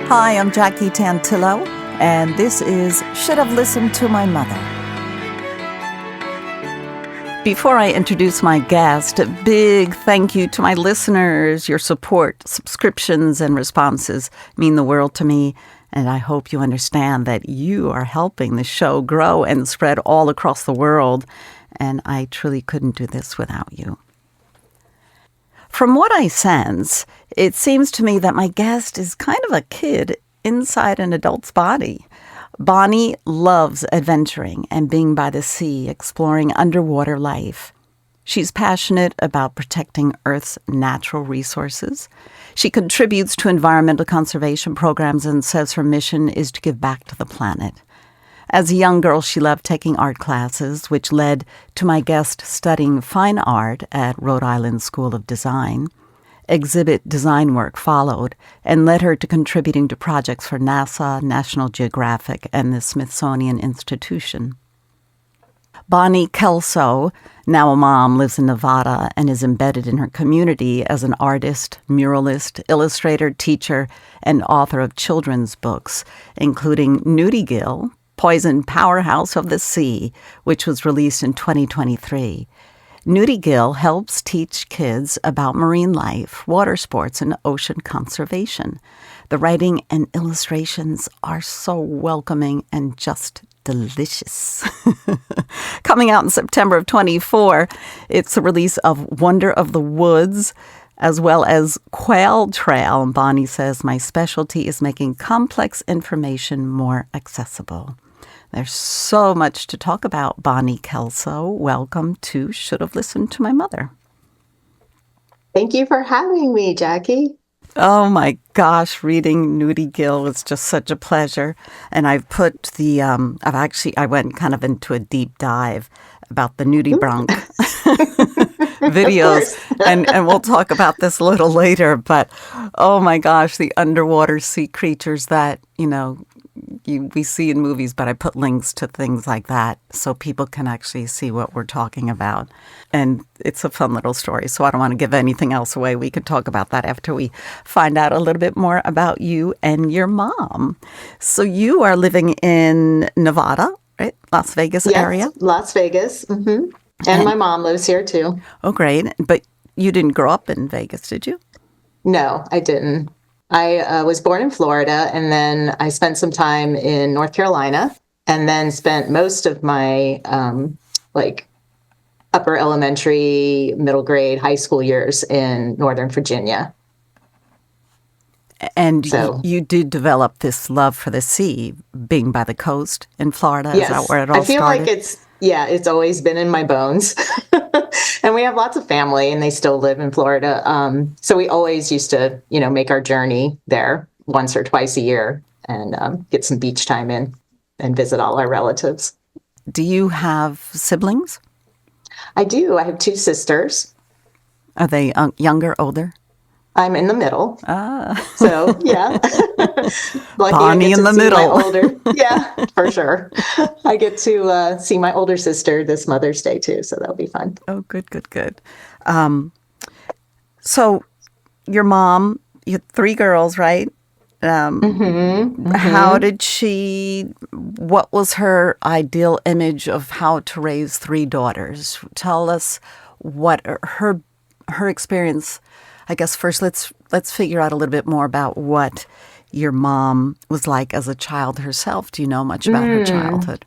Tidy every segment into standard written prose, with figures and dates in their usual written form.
Hi, I'm Jackie Tantillo, and this is Should Have Listened to My Mother. Before I introduce my guest, a big thank you to my listeners. Your support, subscriptions, and responses mean the world to me, and I hope you understand that you are helping the show grow and spread all across the world, and I truly couldn't do this without you. From what I sense, it seems to me that my guest is kind of a kid inside an adult's body. Bonnie loves adventuring and being by the sea, exploring underwater life. She's passionate about protecting Earth's natural resources. She contributes to environmental conservation programs and says her mission is to give back to the planet. As a young girl, she loved taking art classes, which led to my guest studying fine art at Rhode Island School of Design. Exhibit design work followed and led her to contributing to projects for NASA, National Geographic, and the Smithsonian Institution. Bonnie Kelso, now a mom, lives in Nevada and is embedded in her community as an artist, muralist, illustrator, teacher, and author of children's books, including Nudie Gill, Poison Powerhouse of the Sea, which was released in 2023. Nudie Gill helps teach kids about marine life, water sports, and ocean conservation. The writing and illustrations are so welcoming and just delicious. Coming out in September of 24, it's the release of Wonder of the Woods, as well as Quail Trail. And Bonnie says, my specialty is making complex information more accessible. There's so much to talk about, Bonnie Kelso. Welcome to Should Have Listened to My Mother. Thank you for having me, Jackie. Oh my gosh, reading Nudie Gill is just such a pleasure. And I've put the, I went kind of into a deep dive about the Nudie Bronc videos. and we'll talk about this a little later. But oh my gosh, the underwater sea creatures that, we see in movies, but I put links to things like that so people can actually see what we're talking about. And it's a fun little story, so I don't want to give anything else away. We could talk about that after we find out a little bit more about you and your mom. So you are living in Nevada, right? Las Vegas area? Yes, Las Vegas. Mm-hmm. And my mom lives here too. Oh, great. But you didn't grow up in Vegas, did you? No, I didn't. I was born in Florida, and then I spent some time in North Carolina, and then spent most of my upper elementary, middle grade, high school years in Northern Virginia. And so, you did develop this love for the sea, being by the coast in Florida. Yes, is that where it all started? I feel like it's always been in my bones. And we have lots of family, and they still live in Florida. So we always used to, make our journey there once or twice a year and get some beach time in and visit all our relatives. Do you have siblings? I do. I have two sisters. Are they younger, older? I'm in the middle. So, yeah. Lucky Bonnie in the middle. Yeah, for sure. I get to see my older sister this Mother's Day, too, so that'll be fun. Oh, good. So your mom, you had three girls, right? How did what was her ideal image of how to raise three daughters? Tell us what her experience. I guess first let's figure out a little bit more about what your mom was like as a child herself. Do you know much about her childhood?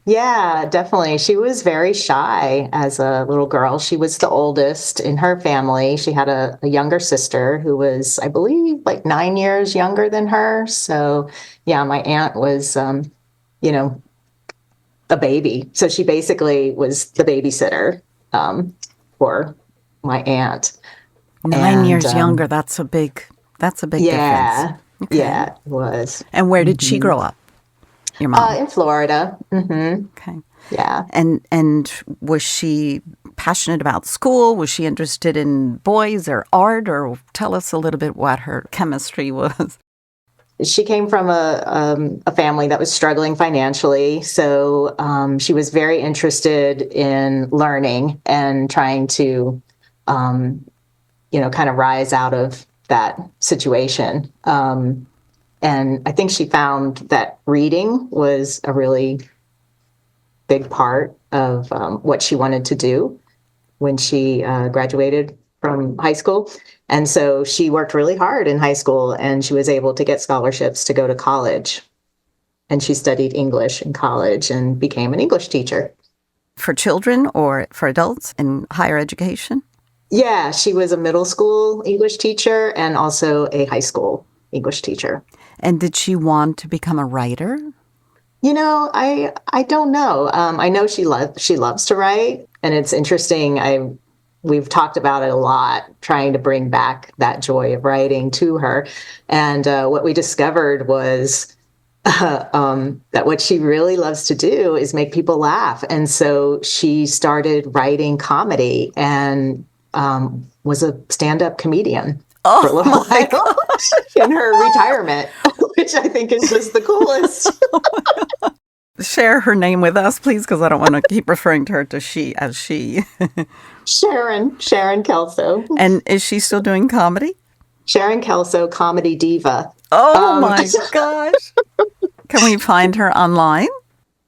Yeah, definitely. She was very shy as a little girl. She was the oldest in her family. She had a younger sister who was, I believe, like 9 years younger than her. So, yeah, my aunt was, a baby. So she basically was the babysitter for my aunt. 9 years younger. That's a big difference. Okay. Yeah, it was. And where did she grow up? Your mom? In Florida. Mm-hmm. Okay. Yeah. And was she passionate about school? Was she interested in boys or art? Or tell us a little bit what her chemistry was. She came from a family that was struggling financially, so she was very interested in learning and trying to, kind of rise out of that situation. And I think she found that reading was a really big part of what she wanted to do when she graduated from high school. And so she worked really hard in high school, and she was able to get scholarships to go to college. And she studied English in college and became an English teacher. For children or for adults in higher education? Yeah, she was a middle school English teacher and also a high school English teacher. And did she want to become a writer? I don't know. I know she loves to write, and it's interesting. We've talked about it a lot, trying to bring back that joy of writing to her. And what we discovered was that what she really loves to do is make people laugh. And so she started writing comedy and was a stand-up comedian for a little while in her retirement, which I think is just the coolest. Share her name with us, please, because I don't want to keep referring to her to she as she. Sharon Kelso. And is she still doing comedy? Sharon Kelso, comedy diva. Oh my gosh. Can we find her online?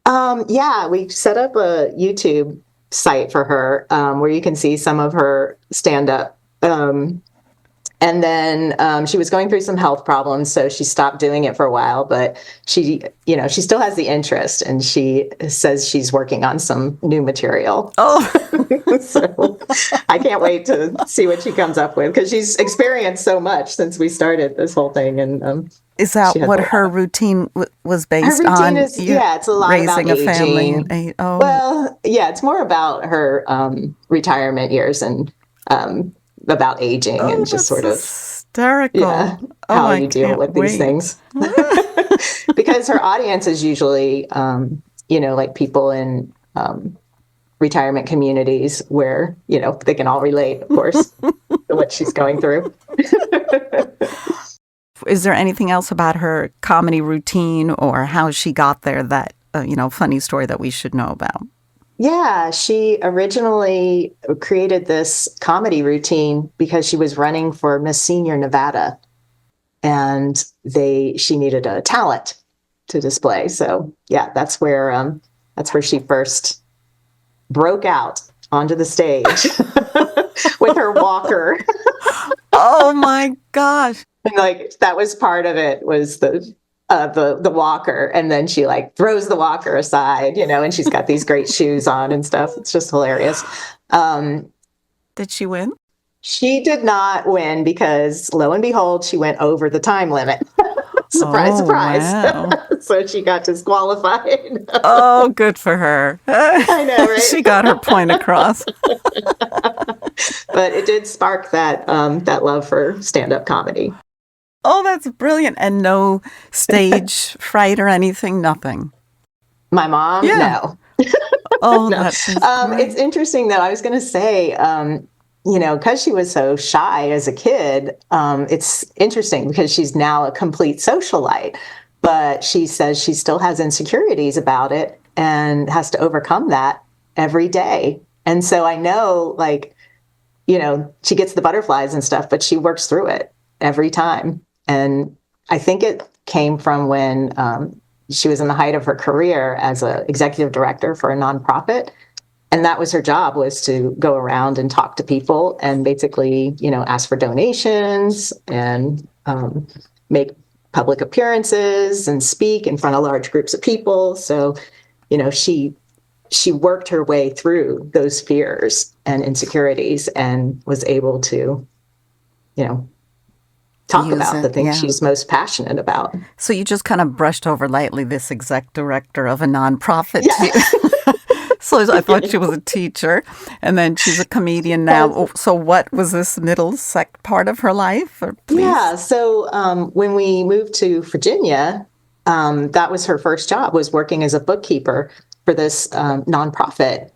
Yeah, we set up a YouTube site for her where you can see some of her stand-up. And then she was going through some health problems, so she stopped doing it for a while, but she still has the interest, and she says she's working on some new material. Oh. So I can't wait to see what she comes up with, because she's experienced so much since we started this whole thing. And is that what her routine was based on? Her routine is, it's a lot raising about a family. Aging. Well, yeah, it's more about her retirement years and about aging and just sort of hysterical. How you deal with these things. Because her audience is usually, like people in retirement communities where, they can all relate, of course, to what she's going through. Is there anything else about her comedy routine or how she got there that, funny story that we should know about? Yeah, she originally created this comedy routine because she was running for Miss Senior Nevada, and she needed a talent to display. So yeah, that's where she first broke out onto the stage with her walker. Oh my gosh! And that was part of it, was the walker, and then she throws the walker aside, and she's got these great shoes on and stuff. It's just hilarious. Did she win? She did not win because, lo and behold, she went over the time limit. Surprise, surprise. Wow. So she got disqualified. Oh, good for her. I know, right? She got her point across. But it did spark that love for stand-up comedy. Oh, that's brilliant. And no stage fright or anything? Nothing? My mom? Yeah. No. Oh, no. It's interesting, though. I was going to say, because she was so shy as a kid, it's interesting because she's now a complete socialite. But she says she still has insecurities about it and has to overcome that every day. And so I know, she gets the butterflies and stuff, but she works through it every time. And I think it came from when she was in the height of her career as an executive director for a nonprofit. And that was her job, was to go around and talk to people and basically, ask for donations and make public appearances and speak in front of large groups of people. So, she worked her way through those fears and insecurities and was able to, talk about the things she's most passionate about. So you just kind of brushed over lightly this exec director of a nonprofit. Yeah. So I thought she was a teacher, and then she's a comedian now. So what was this middle part of her life? Yeah, so when we moved to Virginia, that was her first job, was working as a bookkeeper for this nonprofit,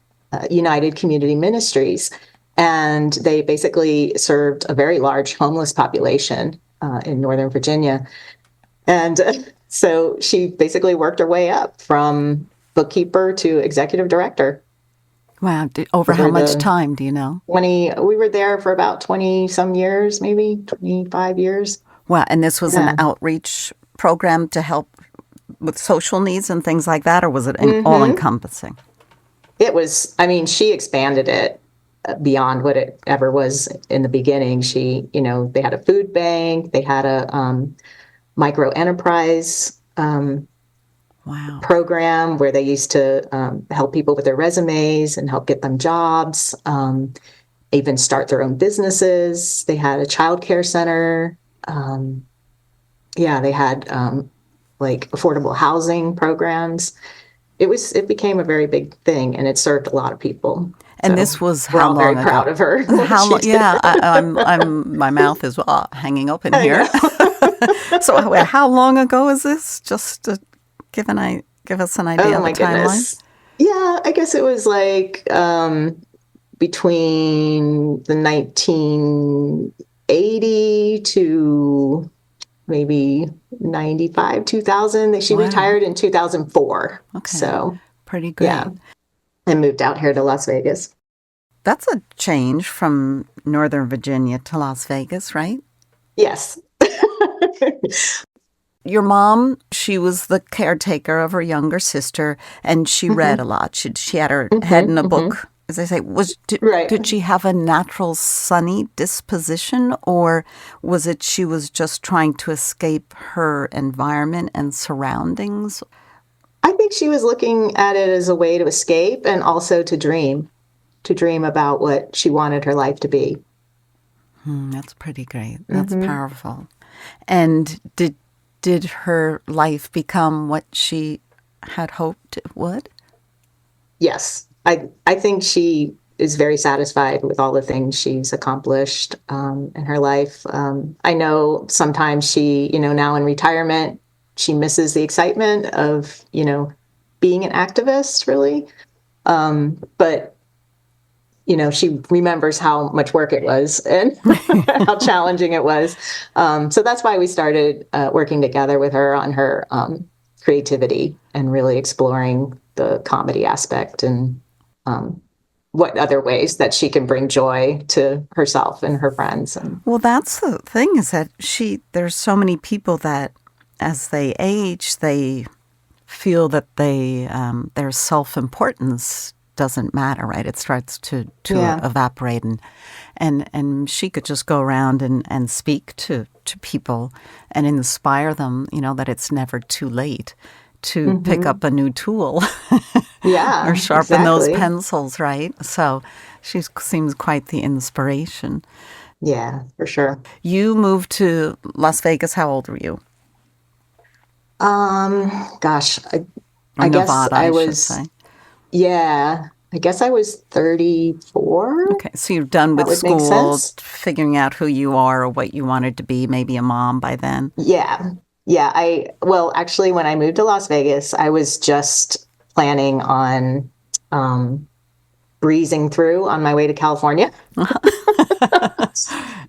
United Community Ministries. And they basically served a very large homeless population in Northern Virginia. And so she basically worked her way up from bookkeeper to executive director. Wow. Over how much time, do you know? We were there for about 20 some years, maybe 25 years. Wow. And this was an outreach program to help with social needs and things like that, or was it Mm-hmm. all-encompassing? It was, I mean, she expanded it beyond what it ever was in the beginning. She, they had a food bank, they had a micro enterprise Wow. program where they used to help people with their resumes and help get them jobs, even start their own businesses. They had a childcare center. They had like affordable housing programs. It became a very big thing, and it served a lot of people. And So this was we're how all long very ago? proud of her. How long? Yeah, I'm. My mouth is hanging open here. So, how long ago is this? Just to give us an idea of the timeline. Goodness. Yeah, I guess it was like between the 1980 to maybe 95, 2000. She retired in 2004. Okay. So pretty great. Yeah. And moved out here to Las Vegas. That's a change from Northern Virginia to Las Vegas, right? Yes. Your mom, she was the caretaker of her younger sister, and she read a lot. She had her head in a book, as I say. Did she have a natural sunny disposition, or was it she was just trying to escape her environment and surroundings? I think she was looking at it as a way to escape and also to dream about what she wanted her life to be. That's pretty great. That's powerful. And did her life become what she had hoped it would? Yes. I think she is very satisfied with all the things she's accomplished in her life. I know sometimes she, now in retirement, she misses the excitement of, being an activist, really. But, she remembers how much work it was and how challenging it was. So that's why we started working together with her on her creativity and really exploring the comedy aspect and what other ways that she can bring joy to herself and her friends. Well, that's the thing, is that there's so many people that as they age, they feel that their self-importance doesn't matter, right? It starts to evaporate, and she could just go around and speak to people and inspire them, that it's never too late to pick up a new tool. Yeah, or sharpen those pencils, right? So she seems quite the inspiration. Yeah, for sure. You moved to Las Vegas. How old were you? Gosh, I guess I was. Yeah, I guess I was 34. Okay, so you're done with school, figuring out who you are or what you wanted to be, maybe a mom by then. Yeah. Actually, when I moved to Las Vegas, I was just planning on breezing through on my way to California.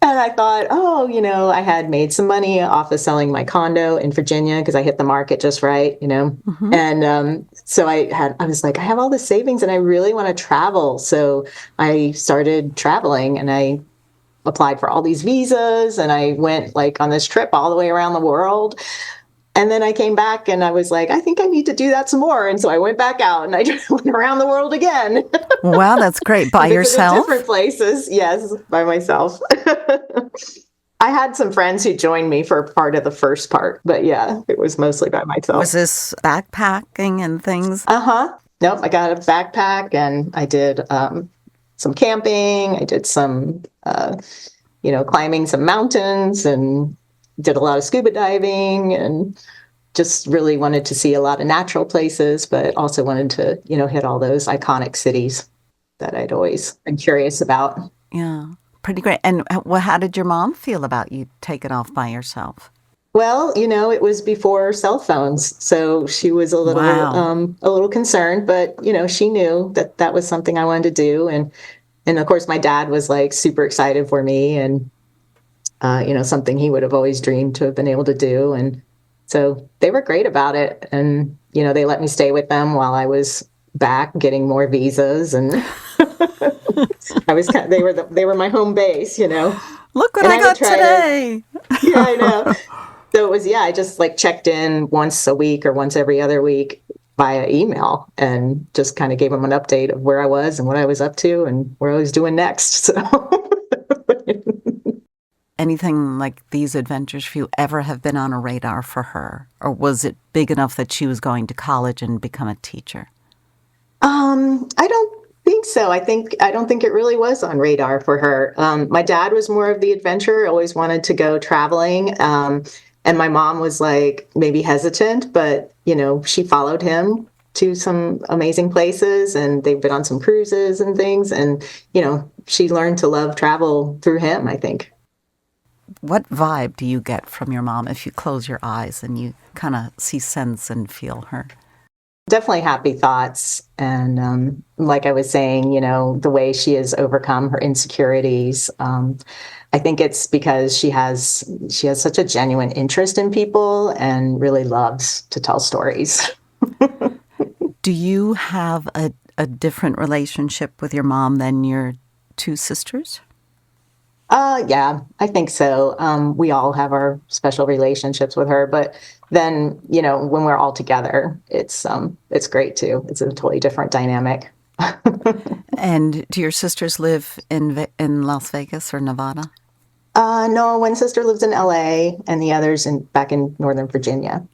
And I thought, I had made some money off of selling my condo in Virginia because I hit the market just right, And so I was like, I have all this savings and I really want to travel. So I started traveling and I applied for all these visas and I went on this trip all the way around the world. And then I came back and I was like, I think I need to do that some more. And so I went back out and I went around the world again. Wow, that's great. By yourself? Different places. Yes, by myself. I had some friends who joined me for part of the first part, but yeah, it was mostly by myself. Was this backpacking and things? Nope, I got a backpack and I did some camping. I did some, climbing some mountains and did a lot of scuba diving and just really wanted to see a lot of natural places, but also wanted to, hit all those iconic cities that I'd always been curious about. Yeah, pretty great. And how did your mom feel about you taking off by yourself? Well, it was before cell phones, so she was a little concerned, but she knew that that was something I wanted to do, and of course my dad was super excited for me, and something he would have always dreamed to have been able to do, and so they were great about it, and they let me stay with them while I was back getting more visas, and they were my home base, Look what I got today. Yeah, I know. So it was, yeah, I just like checked in once a week or once every other week via email and just kind of gave them an update of where I was and what I was up to and where I was doing next. So Anything like these adventures for you ever have been on a radar for her? Or was it big enough that she was going to college and become a teacher? I don't think so. I don't think it really was on radar for her. My dad was more of the adventurer, always wanted to go traveling. And my mom was like maybe hesitant, but she followed him to some amazing places and they've been on some cruises and things. And, she learned to love travel through him, I think. What vibe do you get from your mom if you close your eyes and you kind of see, sense, and feel her? Definitely happy thoughts. And like I was saying, the way she has overcome her insecurities. I think it's because she has such a genuine interest in people and really loves to tell stories. Do you have a different relationship with your mom than your two sisters? Yeah, I think so. We all have our special relationships with her, but then, when we're all together, it's great too. It's a totally different dynamic. And do your sisters live in Las Vegas or Nevada? No, one sister lives in LA and the others back in Northern Virginia.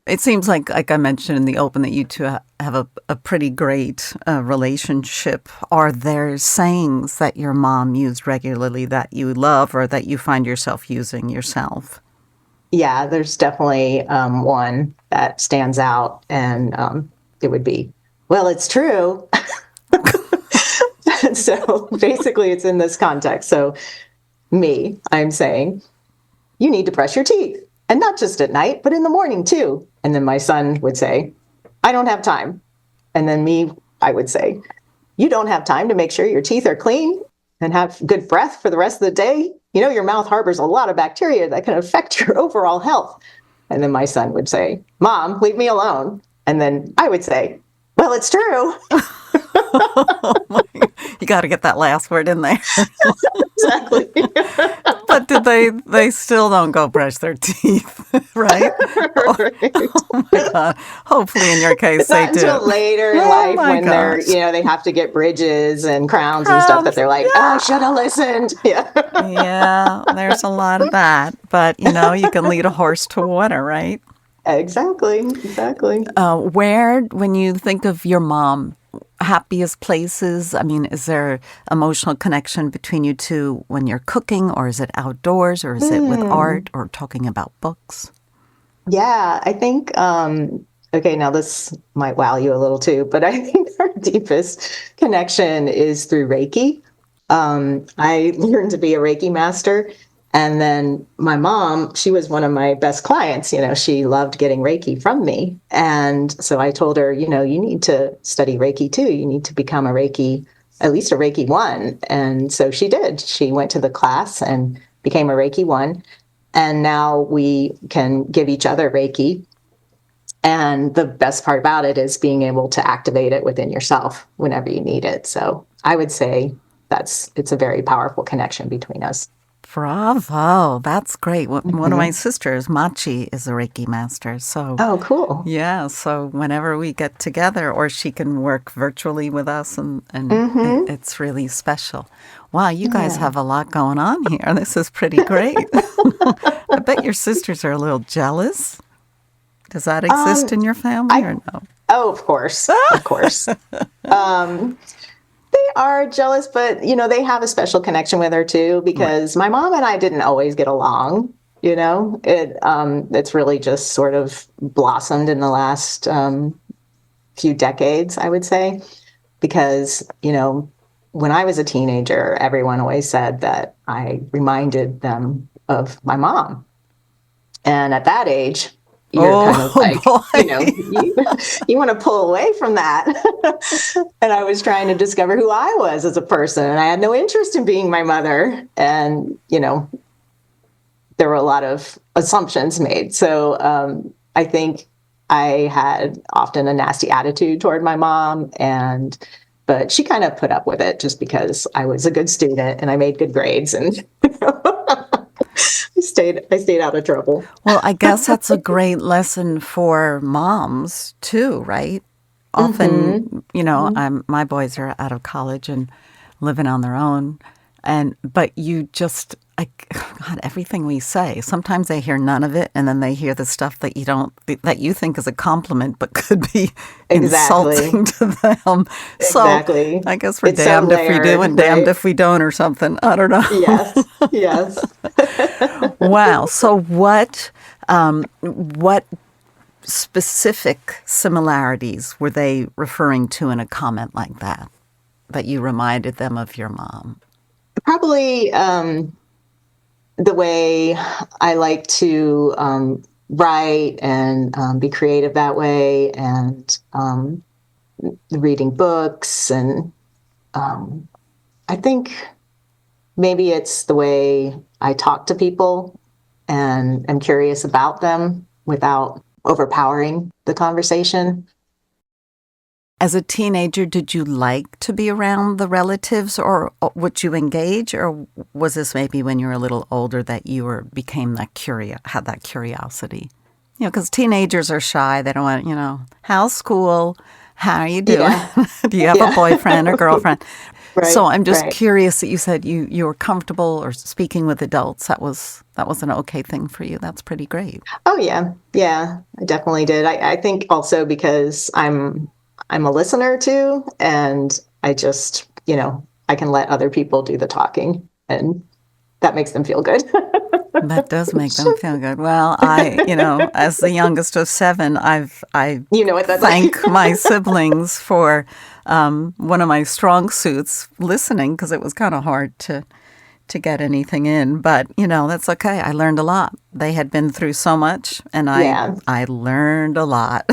It seems like I mentioned in the open, that you two have a pretty great relationship. Are there sayings that your mom used regularly that you love or that you find yourself using yourself? Yeah, there's definitely one that stands out, and it would be, well, it's true. So basically, it's in this context. So I'm saying, you need to brush your teeth. And not just at night, but in the morning too. And then my son would say, I don't have time. And then I would say, you don't have time to make sure your teeth are clean and have good breath for the rest of the day. Your mouth harbors a lot of bacteria that can affect your overall health. And then my son would say, Mom, leave me alone. And then I would say, well, it's true. You got to get that last word in there. Exactly. But did they still don't go brush their teeth, right? Right. Oh my God. Hopefully in your case It's they not do. until later in life when gosh. they have to get bridges and crowns and stuff that they're like, I should have listened. Yeah. Yeah, there's a lot of that. But, you can lead a horse to water, right? Exactly. Where, when you think of your mom, happiest places? I mean, is there emotional connection between you two when you're cooking, or is it outdoors, or is it with art, or talking about books? Yeah, I think, okay, now this might wow you a little too, but I think our deepest connection is through Reiki. I learned to be a Reiki master. And then my mom, she was one of my best clients. She loved getting Reiki from me. And so I told her, you need to study Reiki too. You need to become at least a Reiki 1. And so she did. She went to the class and became a Reiki 1. And now we can give each other Reiki. And the best part about it is being able to activate it within yourself whenever you need it. So I would say it's a very powerful connection between us. Bravo. That's great. One of my sisters, Machi, is a Reiki master. So, oh, cool. Yeah. So whenever we get together, or she can work virtually with us, and it's really special. Wow, you guys have a lot going on here. This is pretty great. I bet your sisters are a little jealous. Does that exist in your family or no? Oh, of course. Of course. They are jealous, but, they have a special connection with her too, because my mom and I didn't always get along. It's really just sort of blossomed in the last few decades, I would say, because, when I was a teenager, everyone always said that I reminded them of my mom. And at that age, you're kind of like, you want to pull away from that. And I was trying to discover who I was as a person. And I had no interest in being my mother. And, there were a lot of assumptions made. So I think I had often a nasty attitude toward my mom. But she kind of put up with it just because I was a good student and I made good grades. And I stayed out of trouble. Well, I guess that's a great lesson for moms too, right? Often, my boys are out of college and living on their own, but you just, God, everything we say. Sometimes they hear none of it, and then they hear the stuff that you think is a compliment, but could be insulting to them. Exactly. So I guess we're It's so damned if we do layered, and damned right? if we don't, or something. I don't know. Yes. Yes. Wow. So what specific similarities were they referring to in a comment like that you reminded them of your mom? Probably the way I like to write and be creative that way, and reading books. And I think maybe it's the way I talk to people and am curious about them without overpowering the conversation. As a teenager, did you like to be around the relatives, or would you engage, or was this maybe when you were a little older that you had that curiosity? Because teenagers are shy. They don't want, how's school? How are you doing? Yeah. Do you have a boyfriend or girlfriend? Right, So I'm just right. curious that you said you were comfortable or speaking with adults. That was an okay thing for you. That's pretty great. Oh yeah, yeah, I definitely did. I think also because I'm a listener too, and I just I can let other people do the talking, and that makes them feel good. That does make them feel good. Well, as the youngest of seven, I You know what that's thank like. my siblings for one of my strong suits, listening, because it was kind of hard to get anything in. But that's okay. I learned a lot. They had been through so much, and Yeah, I learned a lot,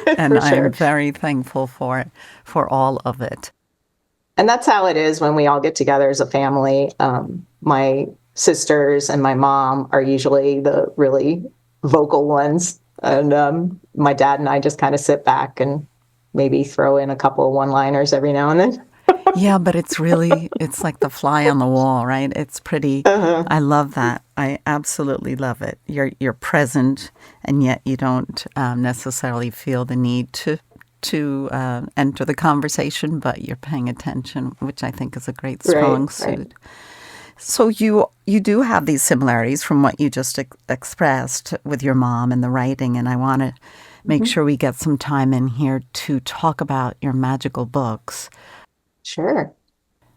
and for I'm sure. very thankful for all of it. And that's how it is when we all get together as a family. My sisters and my mom are usually the really vocal ones, and my dad and I just kind of sit back and maybe throw in a couple of one-liners every now and then. Yeah, but it's like the fly on the wall, right? It's pretty. Uh-huh. I love that. I absolutely love it. You're present, and yet you don't necessarily feel the need to enter the conversation, but you're paying attention, which I think is a great Right, strong right. suit. So you do have these similarities from what you just expressed with your mom and the writing, and I want to make Mhm. sure we get some time in here to talk about your magical books. Sure.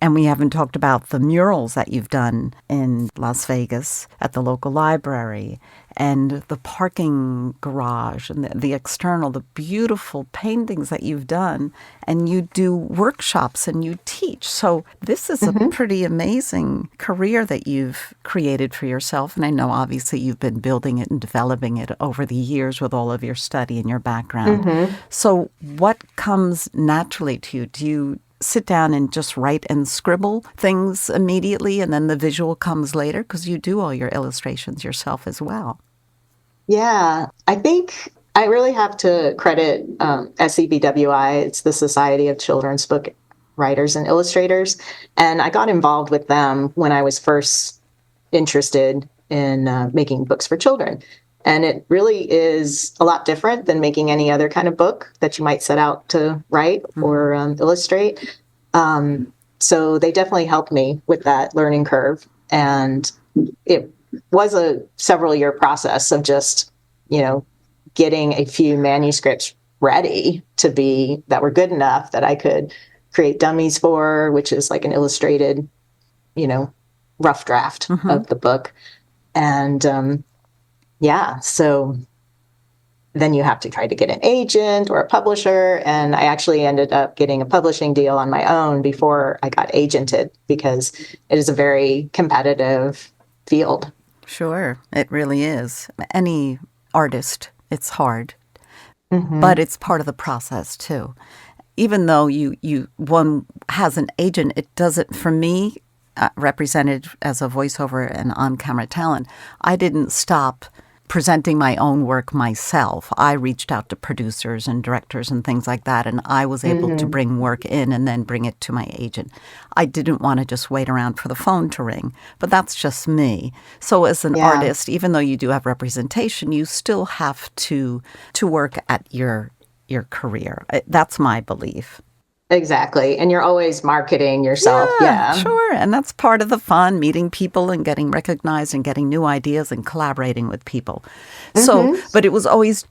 And we haven't talked about the murals that you've done in Las Vegas at the local library, and the parking garage, and the external, the beautiful paintings that you've done. And you do workshops and you teach. So this is a Hmm. pretty amazing career that you've created for yourself. And I know obviously you've been building it and developing it over the years with all of your study and your background. Hmm. So what comes naturally to you? Do you sit down and just write and scribble things immediately, and then the visual comes later? Because you do all your illustrations yourself as well. Yeah, I think I really have to credit SEBWI. It's the Society of Children's Book Writers and Illustrators. And I got involved with them when I was first interested in making books for children. And it really is a lot different than making any other kind of book that you might set out to write Hmm. or illustrate. So they definitely helped me with that learning curve. And it was a several year process of just, you know, getting a few manuscripts ready to be that were good enough that I could create dummies for, which is like an illustrated, you know, rough draft Hmm. of the book. And yeah, so then you have to try to get an agent or a publisher. And I actually ended up getting a publishing deal on my own before I got agented, because it is a very competitive field. Sure, it really is. Any artist, it's hard, but Hmm. it's part of the process too. Even though one has an agent, it doesn't, for me, represented as a voiceover and on-camera talent, I didn't stop presenting my own work myself. I reached out to producers and directors and things like that, and I was able to bring work in and then bring it to my agent. I didn't want to just wait around for the phone to ring, but that's just me. So as an artist, even though you do have representation, you still have to work at your career. That's my belief. Exactly. And you're always marketing yourself. Yeah. Sure. And that's part of the fun, meeting people and getting recognized and getting new ideas and collaborating with people. So, but it was always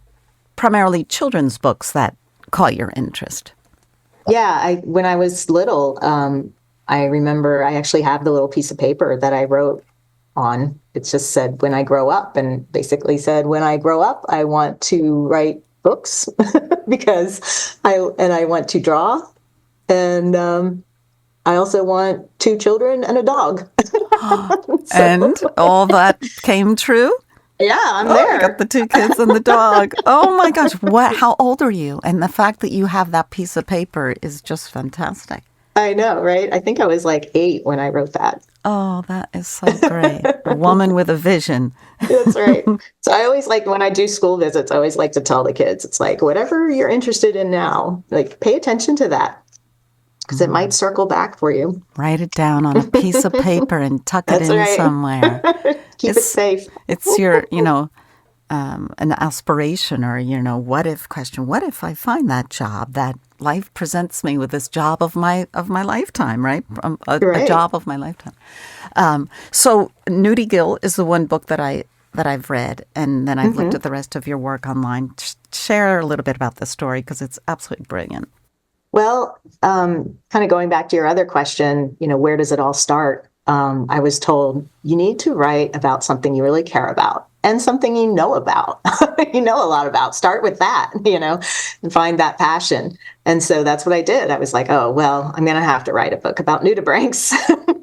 primarily children's books that caught your interest. Yeah. When I was little, I remember I actually have the little piece of paper that I wrote on. It just said, when I grow up, and basically said, when I grow up, I want to write books because I want to draw. And I also want 2 children and a dog. And all that came true? Yeah, I'm there. I got the 2 kids and the dog. Oh my gosh. How old are you? And the fact that you have that piece of paper is just fantastic. I know, right? I think I was like 8 when I wrote that. Oh, that is so great. A woman with a vision. That's right. So I always like, when I do school visits, I always like to tell the kids, it's like, whatever you're interested in now, like, pay attention to that, because it might circle back for you. Write it down on a piece of paper and tuck it in somewhere. Keep it safe. It's your, an aspiration or, what if question. What if I find that job that life presents me with this job of my lifetime, right? A job of my lifetime. So Nudie Gill is the one book that I've read, and then I've looked at the rest of your work online. Share a little bit about the story, because it's absolutely brilliant. Well, kind of going back to your other question, where does it all start? I was told you need to write about something you really care about and something you know about, a lot about. Start with that, and find that passion. And so that's what I did. I was like, oh, well, I'm going to have to write a book about nudibranchs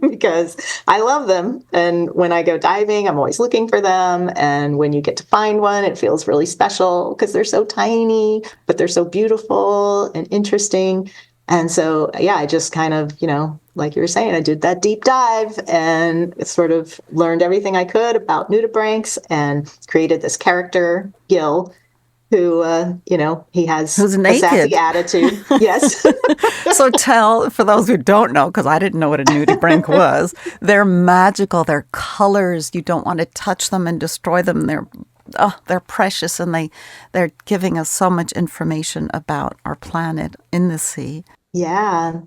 because I love them. And when I go diving, I'm always looking for them. And when you get to find one, it feels really special because they're so tiny, but they're so beautiful and interesting. And so, I just kind of, like you were saying, I did that deep dive and sort of learned everything I could about nudibranchs and created this character, Gil, who, he has who's naked. A sassy attitude. Yes. So tell, for those who don't know, because I didn't know what a nudibranch was, they're magical. They're colors. You don't want to touch them and destroy them. They're precious, and they're giving us so much information about our planet in the sea. Yeah.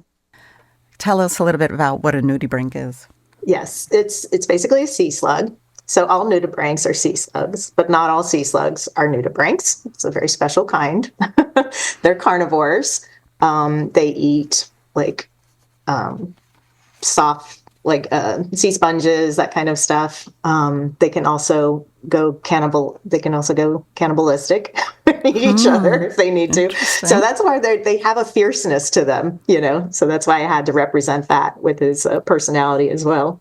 Tell us a little bit about what a nudibranch is. Yes, it's basically a sea slug. So all nudibranchs are sea slugs, but not all sea slugs are nudibranchs. It's a very special kind. They're carnivores. They eat soft, sea sponges, that kind of stuff. They can also go cannibalistic, eat each other if they need to. So that's why they have a fierceness to them, So that's why I had to represent that with his personality as well.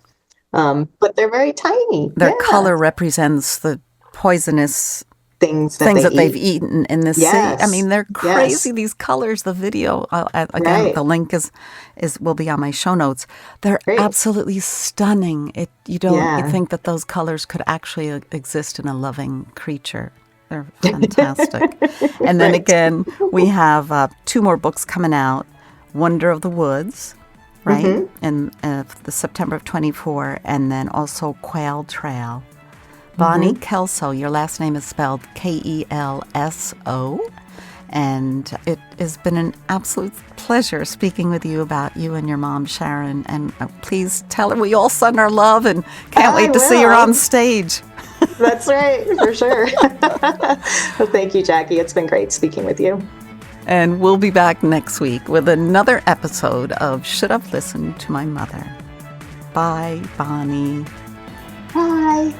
But they're very tiny. Their color represents the poisonous things that they've eaten in the sea. I mean, they're crazy. Yes. These colors. The video again, the link will be on my show notes. They're absolutely stunning. You think that those colors could actually exist in a loving creature. They're fantastic. And then again, we have 2 more books coming out. Wonder of the Woods, right? In the September of 24, and then also Quail Trail. Bonnie Kelso, your last name is spelled Kelso, and it has been an absolute pleasure speaking with you about you and your mom, Sharon, and please tell her we all send our love and can't wait to see her on stage. That's right, for sure. Well, thank you, Jackie. It's been great speaking with you. And we'll be back next week with another episode of Should Have Listened to My Mother. Bye, Bonnie. Bye.